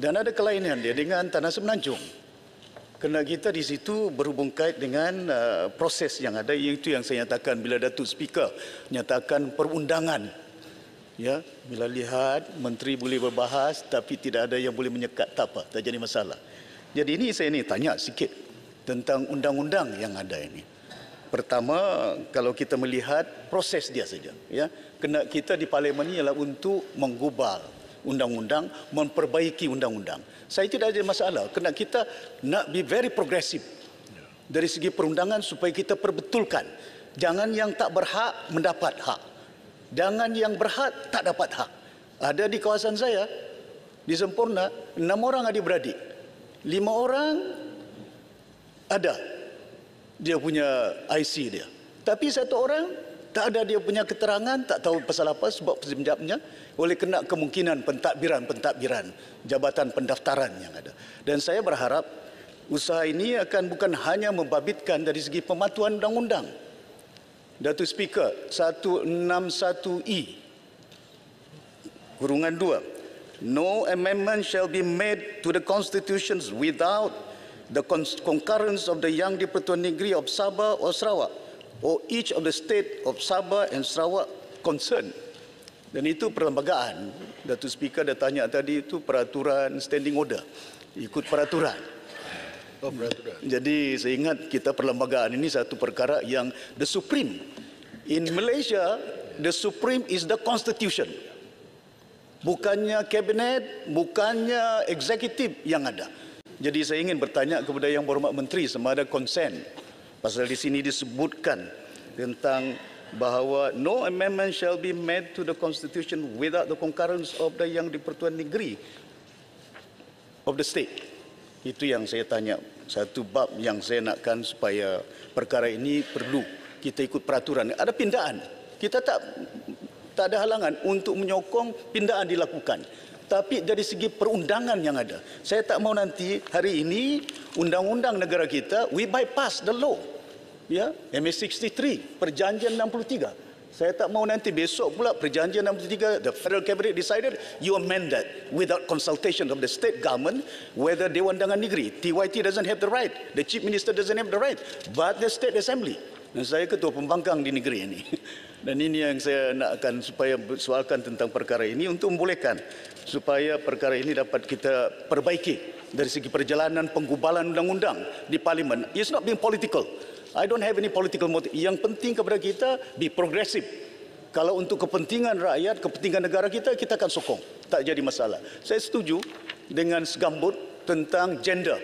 Dan ada kelainan dia dengan Tanah Semenanjung. Kerana kita di situ berhubung kait dengan proses yang ada, iaitu yang saya nyatakan bila Datuk Speaker nyatakan perundangan. Ya, bila lihat menteri boleh berbahas tapi tidak ada yang boleh menyekat, tak apa, tak jadi masalah. Jadi ini saya tanya sikit tentang undang-undang yang ada ini. Pertama, kalau kita melihat proses dia saja, ya, kena kita di parlimen ini ialah untuk menggubal undang-undang, memperbaiki undang-undang. Saya tidak ada masalah, kena kita nak be very progressive dari segi perundangan supaya kita perbetulkan. Jangan yang tak berhak mendapat hak. Jangan yang berhak tak dapat hak. Ada di kawasan saya, di Semporna, 6 orang adik-beradik. 5 orang ada dia punya IC dia. Tapi 1 orang tak ada dia punya keterangan, tak tahu pasal apa sebab sebenarnya oleh kena kemungkinan pentadbiran jabatan pendaftaran yang ada. Dan saya berharap usaha ini akan bukan hanya membabitkan dari segi pematuhan undang-undang. Datuk Speaker, 161E kurungan 2. No amendment shall be made to the constitutions without the concurrence of the Yang di-Pertuan Negeri of Sabah or Sarawak or each of the state of Sabah and Sarawak concerned. Dan itu perlembagaan. Datuk Speaker dah tanya tadi, itu peraturan standing order. Ikut peraturan. Oh, peraturan. Jadi saya ingat kita perlembagaan ini satu perkara yang the supreme. In Malaysia, the supreme is the constitution. Bukannya kabinet, bukannya eksekutif yang ada. Jadi saya ingin bertanya kepada Yang Berhormat Menteri sama ada konsen. Pasal di sini disebutkan tentang bahawa no amendment shall be made to the constitution without the concurrence of the Yang di-Pertuan Negeri of the state. Itu yang saya tanya. Satu bab yang saya nakkan supaya perkara ini perlu kita ikut peraturan. Ada pindaan. Kita tak ada halangan untuk menyokong pindaan dilakukan. Tapi dari segi perundangan yang ada, saya tak mau nanti hari ini undang-undang negara kita we bypass the law. Ya, MS63, Perjanjian 63. Saya tak mau nanti besok pula Perjanjian 63, the Federal Cabinet decided you amend that without consultation of the state government, whether Dewan Undangan Negeri, TYT doesn't have the right, the Chief Minister doesn't have the right, but the State Assembly. Dan saya ketua pembangkang di negeri ini. Dan ini yang saya nakkan supaya bersoalkan tentang perkara ini untuk membolehkan supaya perkara ini dapat kita perbaiki dari segi perjalanan penggubalan undang-undang di parlimen. It's not being political. I don't have any political motive. Yang penting kepada kita be progressive. Kalau untuk kepentingan rakyat, kepentingan negara kita, kita akan sokong. Tak jadi masalah. Saya setuju dengan segambut tentang gender.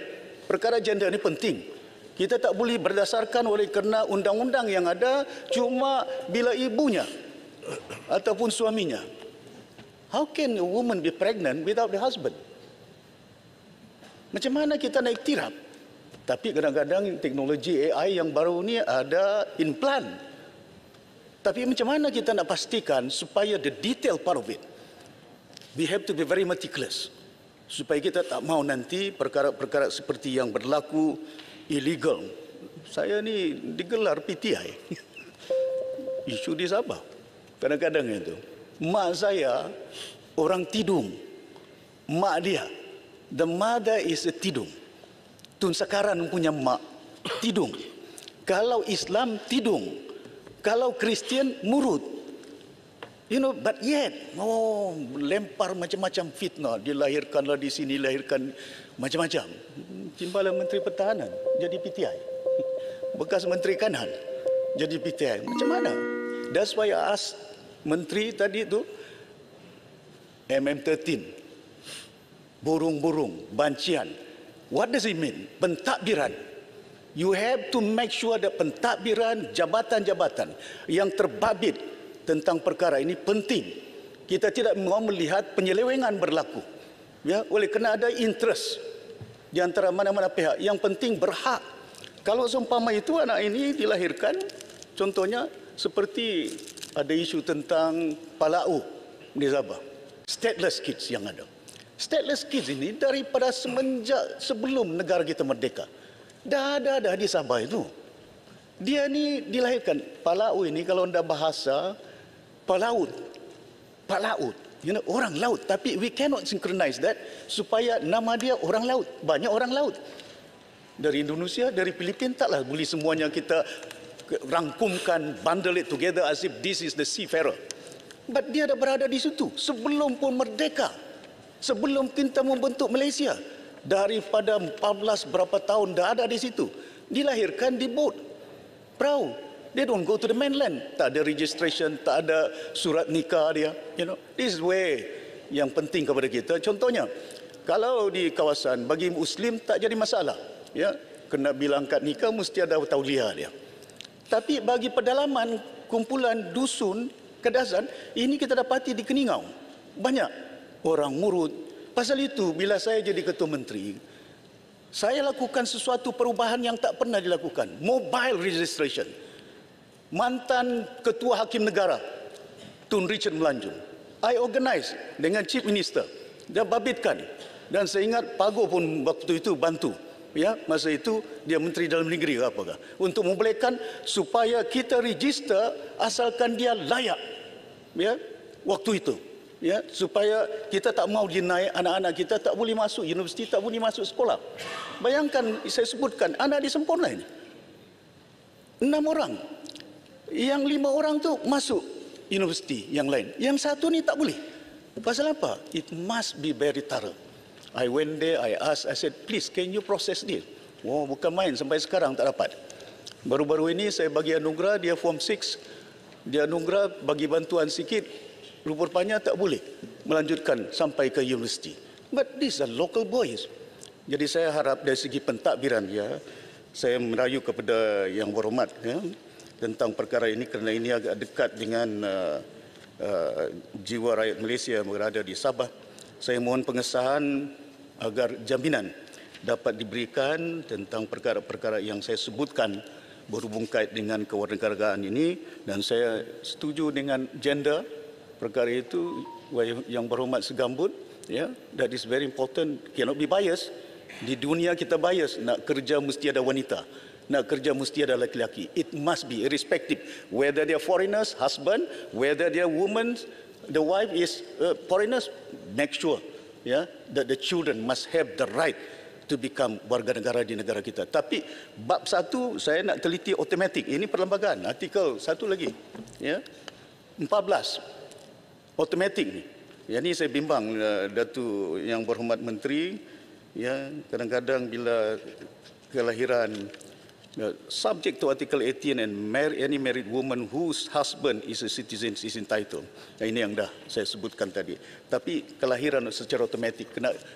Perkara gender ini penting. Kita tak boleh berdasarkan oleh kerana undang-undang yang ada cuma bila ibunya ataupun suaminya. How can a woman be pregnant without the husband? Macam mana kita nak iktiraf? Tapi kadang-kadang teknologi AI yang baru ni ada implant. Tapi macam mana kita nak pastikan supaya the detail part of it, we have to be very meticulous. Supaya kita tak mau nanti perkara-perkara seperti yang berlaku illegal. Saya ni digelar PTI. Isu di Sabah. Kadang-kadang itu. Mak saya orang Tidung. Mak dia. The mother is a Tidung. Tun Sakaran punya mak Tidung. Kalau Islam Tidung. Kalau Kristian Murut. You know, but yet, lempar macam-macam fitnah. Dilahirkanlah di sini, lahirkan macam-macam. Timbalan Menteri Pertahanan jadi PTI. Bekas Menteri Kanan jadi PTI. Macam mana? That's why I ask Menteri tadi tu, MM13, burung-burung, bancian. What does it mean? Pentadbiran. You have to make sure that pentadbiran jabatan-jabatan yang terbabit tentang perkara ini penting. Kita tidak mahu melihat penyelewengan berlaku. Ya, oleh kerana ada interest di antara mana-mana pihak. Yang penting berhak. Kalau seumpama itu anak ini dilahirkan, contohnya seperti ada isu tentang Palau di Sabah. Stateless kids yang ada. Stateless kids ini daripada semenjak sebelum negara kita merdeka. Dah ada di Sabah itu. Dia ni dilahirkan. Palau ini kalau anda bahasa, Palaut. orang laut. Tapi we cannot synchronize that supaya nama dia orang laut. Banyak orang laut. Dari Indonesia, dari Filipina, taklah boleh semuanya kita rangkumkan, bundle it together as if this is the seafarer. But dia dah berada di situ sebelum pun merdeka. Sebelum kita membentuk Malaysia. Daripada 14 berapa tahun dah ada di situ. Dilahirkan di boat, perahu. They don't go to the mainland. Tak ada registration, tak ada surat nikah dia. This is way yang penting kepada kita. Contohnya, kalau di kawasan bagi Muslim tak jadi masalah. Kena bila angkat nikah mesti ada tauliah dia. Tapi bagi pedalaman, kumpulan dusun, kedasan, ini kita dapati di Keningau. Banyak orang murut. Pasal itu, bila saya jadi ketua menteri, saya lakukan sesuatu perubahan yang tak pernah dilakukan. Mobile registration. Mantan Ketua Hakim Negara Tun Richard Melanjung, I organize dengan Chief Minister, dia babitkan, dan saya ingat Pago pun waktu itu bantu, masa itu dia Menteri Dalam Negeri ke apakah, untuk membolehkan supaya kita register asalkan dia layak, waktu itu, supaya kita tak mau dinaik, anak-anak kita tak boleh masuk universiti, tak boleh masuk sekolah. Bayangkan, saya sebutkan anak di Semporna ini 6 orang. Yang 5 orang tu masuk universiti yang lain. Yang satu ni tak boleh. Pasal apa? It must be very thorough. I went there, I asked, I said, please, can you process this? Oh, bukan main, sampai sekarang tak dapat. Baru-baru ini saya bagi anugerah, dia form 6. Dia anugerah bagi bantuan sikit, rupanya tak boleh melanjutkan sampai ke universiti. But these are local boys. Jadi saya harap dari segi pentadbiran dia, saya merayu kepada yang berhormat, tentang perkara ini kerana ini agak dekat dengan jiwa rakyat Malaysia yang berada di Sabah. Saya mohon pengesahan agar jaminan dapat diberikan tentang perkara-perkara yang saya sebutkan berhubung kait dengan kewarganegaraan ini, dan saya setuju dengan gender perkara itu yang berhormat segambut, that is very important, cannot be biased. Di dunia kita bias, nak kerja mesti ada wanita. Nak kerja mesti ada lelaki-lelaki. It must be irrespective. Whether they are foreigners, husband, whether they are women, the wife is foreigners, make sure that the children must have the right to become warga negara di negara kita. Tapi bab 1 saya nak teliti automatik. Ini perlembagaan. Artikel 1 lagi. 14. Automatik ni. Yang ni saya bimbang Datuk yang berhormat menteri. Kadang-kadang bila kelahiran subject to Article 18 and any married woman whose husband is a citizen is entitled. Ini yang dah saya sebutkan tadi. Tapi kelahiran secara automatik,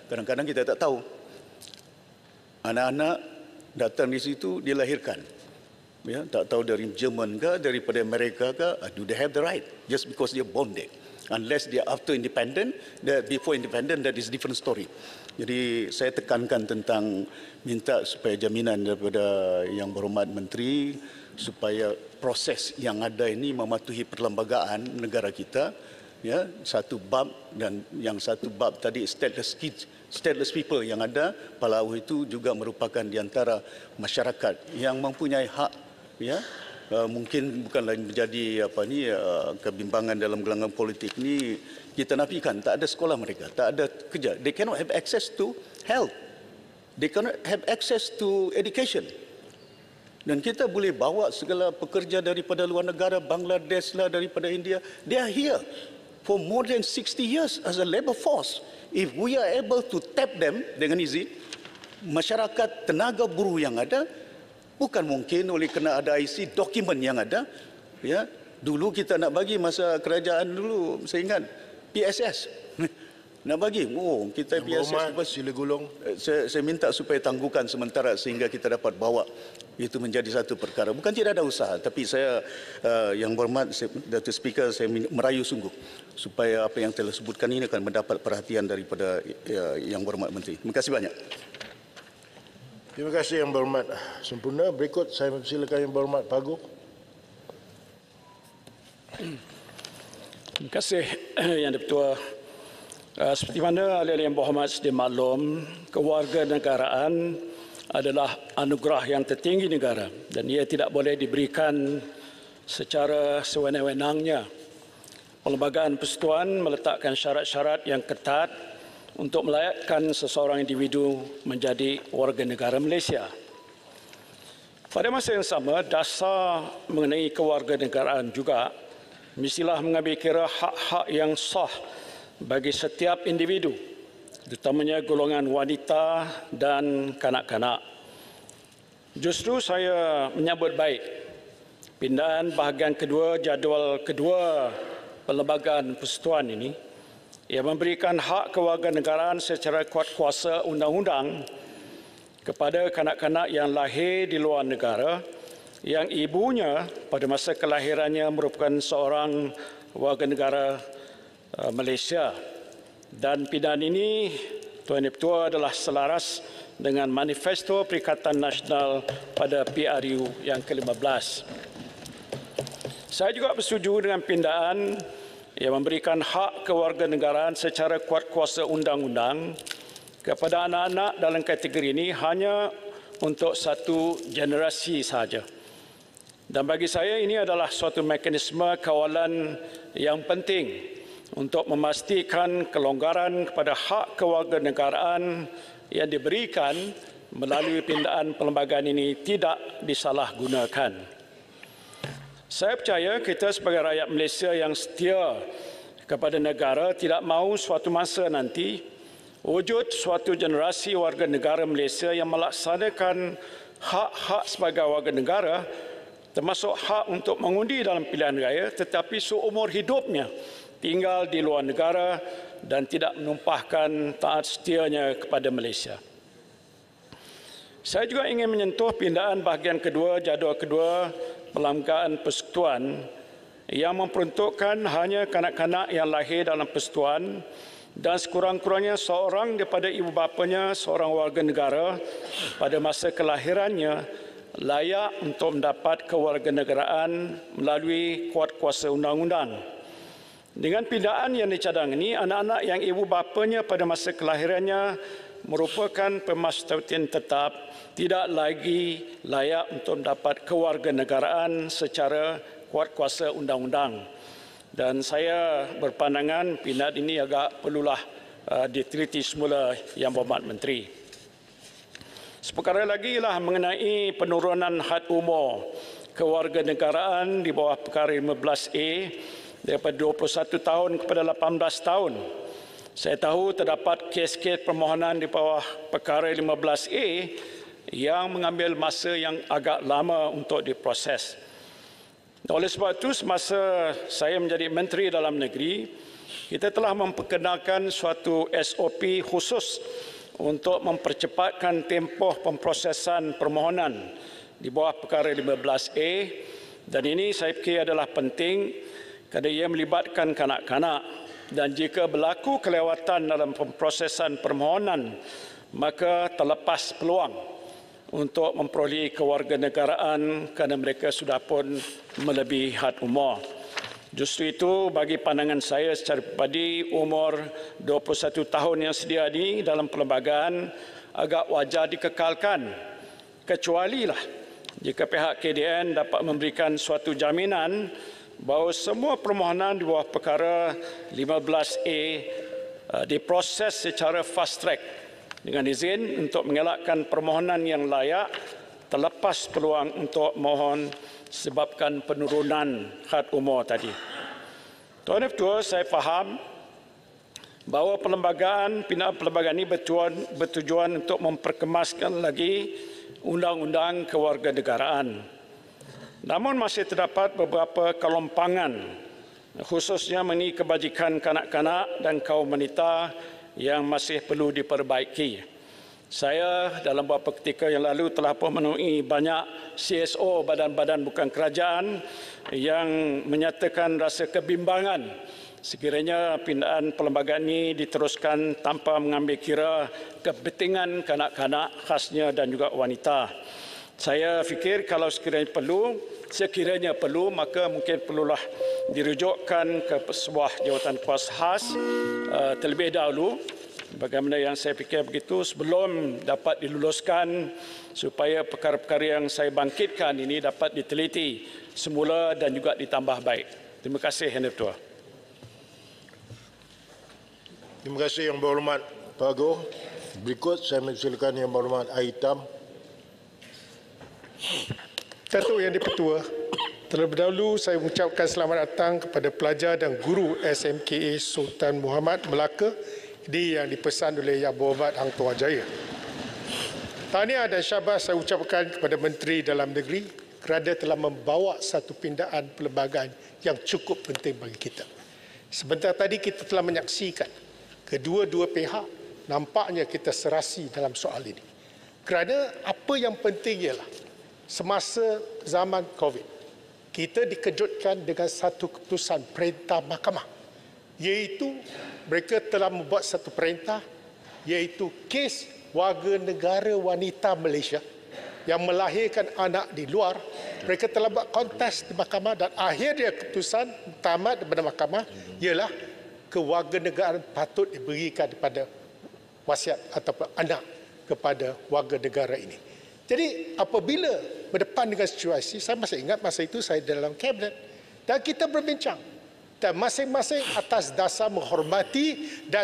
kadang-kadang kita tak tahu. Anak-anak datang di situ, dilahirkan. Tak tahu dari Jerman ke, daripada Amerika ke, do they have the right? Just because they are born there. Unless they are after independent, before independent, that is different story. Jadi saya tekankan tentang minta supaya jaminan daripada yang berhormat menteri supaya proses yang ada ini mematuhi perlembagaan negara kita, satu bab, dan yang satu bab tadi stateless people yang ada, Palau itu juga merupakan di antara masyarakat yang mempunyai hak, mungkin bukan lagi menjadi kebimbangan dalam gelanggang politik ni. Kita nafikan, tak ada sekolah mereka, tak ada kerja. They cannot have access to health. They cannot have access to education. Dan kita boleh bawa segala pekerja daripada luar negara, Bangladesh lah, daripada India. They are here for more than 60 years as a labour force. If we are able to tap them dengan izin, masyarakat tenaga buruh yang ada, bukan mungkin oleh kena ada IC dokumen yang ada. Dulu kita nak bagi masa kerajaan dulu, saya ingat PSS nak bagi. Kita PSS sila gulung. Saya minta supaya tangguhkan sementara sehingga kita dapat bawa itu menjadi satu perkara. Bukan tidak ada usaha, tapi saya yang berhormat Datuk Speaker, saya merayu sungguh supaya apa yang telah sebutkan ini akan mendapat perhatian daripada yang berhormat Menteri. Terima kasih banyak. Terima kasih yang berhormat sempurna. Berikut saya mempersilakan yang berhormat Pago. Terima kasih Yang Di-Pertua. Seperti mana ahli-ahli yang berhormat sedia maklum, kewarganegaraan adalah anugerah yang tertinggi negara dan ia tidak boleh diberikan secara sewenang-wenangnya. Perlembagaan Persekutuan meletakkan syarat-syarat yang ketat untuk melayakkan seseorang individu menjadi warga negara Malaysia. Pada masa yang sama, dasar mengenai kewarganegaraan juga mestilah mengambil kira hak-hak yang sah bagi setiap individu, terutamanya golongan wanita dan kanak-kanak. Justru saya menyambut baik pindaan bahagian kedua jadual kedua Perlembagaan Persekutuan ini yang memberikan hak kewarganegaraan secara kuat kuasa undang-undang kepada kanak-kanak yang lahir di luar negara yang ibunya pada masa kelahirannya merupakan seorang warga negara Malaysia. Dan pindaan ini, Tuan Ketua, adalah selaras dengan Manifesto Perikatan Nasional pada PRU yang ke-15. Saya juga bersetuju dengan pindaan yang memberikan hak kewarganegaraan secara kuat kuasa undang-undang kepada anak-anak dalam kategori ini hanya untuk satu generasi sahaja. Dan bagi saya ini adalah suatu mekanisme kawalan yang penting untuk memastikan kelonggaran kepada hak kewarganegaraan yang diberikan melalui pindaan perlembagaan ini tidak disalahgunakan. Saya percaya kita sebagai rakyat Malaysia yang setia kepada negara tidak mahu suatu masa nanti wujud suatu generasi warga negara Malaysia yang melaksanakan hak-hak sebagai warga negara termasuk hak untuk mengundi dalam pilihan raya tetapi seumur hidupnya tinggal di luar negara dan tidak menumpahkan taat setianya kepada Malaysia. Saya juga ingin menyentuh pindaan bahagian kedua jadual kedua Perlembagaan Persekutuan yang memperuntukkan hanya kanak-kanak yang lahir dalam persekutuan dan sekurang-kurangnya seorang daripada ibu bapanya seorang warga negara pada masa kelahirannya layak untuk mendapat kewarganegaraan melalui kuat kuasa undang-undang. Dengan pindaan yang dicadang ini, anak-anak yang ibu bapanya pada masa kelahirannya merupakan pemasyarakatan tetap tidak lagi layak untuk mendapat kewarganegaraan secara kuat kuasa undang-undang. Dan saya berpandangan pindaan ini agak perlulah diteliti semula Yang Berhormat Menteri. Seperkara lagi ialah mengenai penurunan had umur kewarganegaraan di bawah perkara 15A daripada 21 tahun kepada 18 tahun. Saya tahu terdapat kes-kes permohonan di bawah perkara 15A yang mengambil masa yang agak lama untuk diproses. Oleh sebab itu, semasa saya menjadi Menteri Dalam Negeri, kita telah memperkenalkan suatu SOP khusus untuk mempercepatkan tempoh pemprosesan permohonan di bawah perkara 15A dan ini saya fikir adalah penting kerana ia melibatkan kanak-kanak dan jika berlaku kelewatan dalam pemprosesan permohonan maka terlepas peluang untuk memperoleh kewarganegaraan kerana mereka sudah pun melebihi had umur. Justru itu bagi pandangan saya secara pribadi umur 21 tahun yang sedia ini dalam perlembagaan agak wajar dikekalkan kecualilah jika pihak KDN dapat memberikan suatu jaminan bahawa semua permohonan di bawah perkara 15A diproses secara fast track dengan izin untuk mengelakkan permohonan yang layak terlepas peluang untuk mohon sebabkan penurunan had umur tadi. Tuan Ketua, saya faham bahawa pindaan perlembagaan ini bertujuan untuk memperkemaskan lagi undang-undang kewarganegaraan. Namun masih terdapat beberapa kelompangan khususnya mengenai kebajikan kanak-kanak dan kaum wanita yang masih perlu diperbaiki. Saya dalam beberapa ketika yang lalu telah memenuhi banyak CSO badan-badan bukan kerajaan yang menyatakan rasa kebimbangan sekiranya pindaan perlembagaan ini diteruskan tanpa mengambil kira kepentingan kanak-kanak khasnya dan juga wanita. Saya fikir kalau sekiranya perlu maka mungkin perlulah dirujukkan ke sebuah jawatan kuasa khas terlebih dahulu. Bagaimana yang saya fikir begitu sebelum dapat diluluskan supaya perkara-perkara yang saya bangkitkan ini dapat diteliti semula dan juga ditambah baik. Terima kasih, Yang Ketua. Terima kasih Yang Berhormat Pak Agong. Berikut saya mempersilakan Yang Berhormat Aitam. Datuk Yang di-Pertua, terlebih dahulu saya mengucapkan selamat datang kepada pelajar dan guru SMKA Sultan Muhammad Melaka yang dipesan oleh Yang Berhormat Hang Tuah Jaya. Tahniah dan syabas saya ucapkan kepada Menteri Dalam Negeri kerana telah membawa satu pindaan perlembagaan yang cukup penting bagi kita. Sebentar tadi kita telah menyaksikan kedua-dua pihak nampaknya kita serasi dalam soal ini. Kerana apa yang penting ialah semasa zaman COVID, kita dikejutkan dengan satu keputusan perintah mahkamah, iaitu mereka telah membuat satu perintah, iaitu kes warga negara wanita Malaysia yang melahirkan anak di luar, mereka telah buat kontes di mahkamah dan akhirnya keputusan tamat daripada mahkamah ialah kewarganegaraan patut diberikan kepada wasiat ataupun anak kepada warga negara ini. Jadi apabila berdepan dengan situasi, saya masih ingat masa itu saya dalam kabinet dan kita berbincang dan masing-masing atas dasar menghormati dan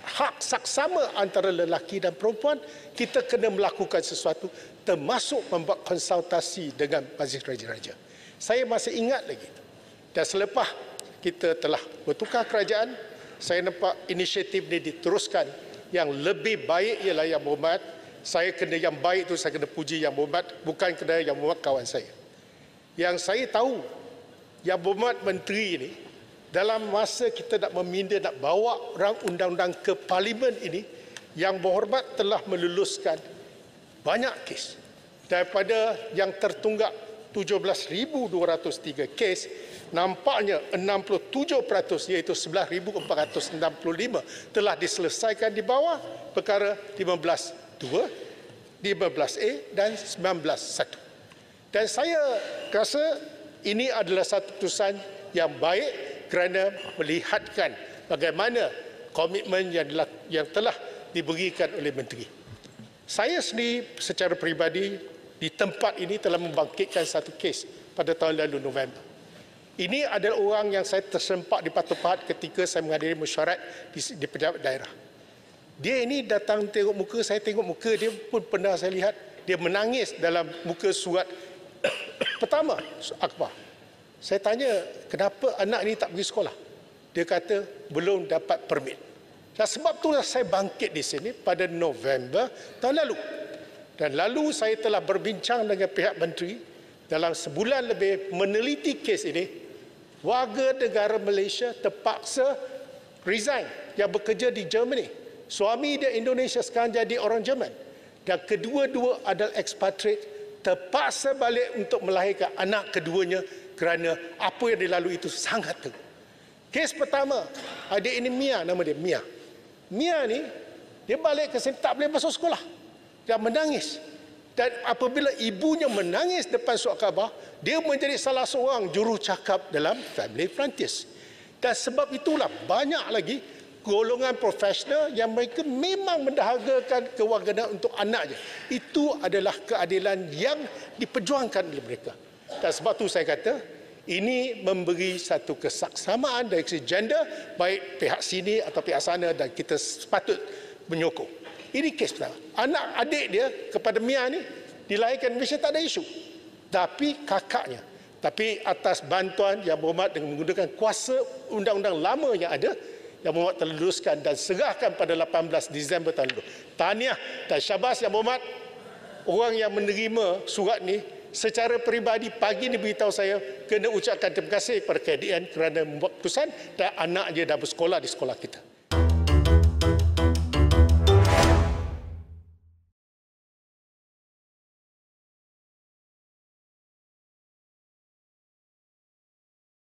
hak saksama antara lelaki dan perempuan, kita kena melakukan sesuatu termasuk membuat konsultasi dengan Majlis Raja-Raja. Saya masih ingat lagi. Dan selepas kita telah bertukar kerajaan, saya nampak inisiatif ini diteruskan. Yang lebih baik ialah Yang Berhormat. Saya kena yang baik itu saya kena puji Yang Berhormat, bukan kena Yang Berhormat kawan saya. Yang saya tahu, Yang Berhormat Menteri ini, dalam masa kita nak meminda, nak bawa rang undang-undang ke Parlimen ini, Yang Berhormat telah meluluskan banyak kes. Daripada yang tertunggak 17,203 kes, nampaknya 67% iaitu 11,465 telah diselesaikan di bawah perkara 15.2, 15A dan 19.1. Dan saya rasa ini adalah satu keputusan yang baik kerana melihatkan bagaimana komitmen yang telah diberikan oleh Menteri. Saya sendiri secara peribadi di tempat ini telah membangkitkan satu kes pada tahun lalu November. Ini adalah orang yang saya tersempak di Batu Pahat ketika saya menghadiri mesyuarat di pejabat daerah. Dia ini datang tengok muka, saya tengok muka dia pun pernah saya lihat. Dia menangis dalam muka surat pertama akhbar. Saya tanya, kenapa anak ini tak pergi sekolah? Dia kata, belum dapat permit. Dan sebab itulah saya bangkit di sini pada November tahun lalu. Dan lalu saya telah berbincang dengan pihak menteri dalam sebulan lebih meneliti kes ini. Warga negara Malaysia terpaksa resign yang bekerja di Germany. Suami dia Indonesia, sekarang jadi orang Jerman. Dan kedua-dua adalah expatriate, terpaksa balik untuk melahirkan anak keduanya kerana apa yang dilalui itu sangat teruk. Kes pertama, adik ini Mia, nama dia Mia. Mia ni, dia balik ke sini tak boleh masuk sekolah. Dia menangis. Dan apabila ibunya menangis depan surat khabar, dia menjadi salah seorang jurucakap dalam Family Frontiers. Dan sebab itulah banyak lagi golongan profesional yang mereka memang mendahagakan kewarganegaraan untuk anaknya. Itu adalah keadilan yang diperjuangkan oleh mereka. Dan sebab itu saya kata, ini memberi satu kesaksamaan dari segi gender, baik pihak sini atau pihak sana, dan kita sepatut menyokong. Ini kes pertama. Anak adik dia kepada Mia ni dilahirkan di Malaysia tak ada isu. Tapi kakaknya. Tapi atas bantuan Yang Berhormat dengan menggunakan kuasa undang-undang lama yang ada, Yang Berhormat telah luluskan dan serahkan pada 18 Disember tahun lalu. Tahniah dan syabas Yang Berhormat. Orang yang menerima surat ni secara peribadi pagi ni beritahu saya kena ucapkan terima kasih kepada KDN kerana membuat keputusan dan anak dia dah bersekolah di sekolah kita.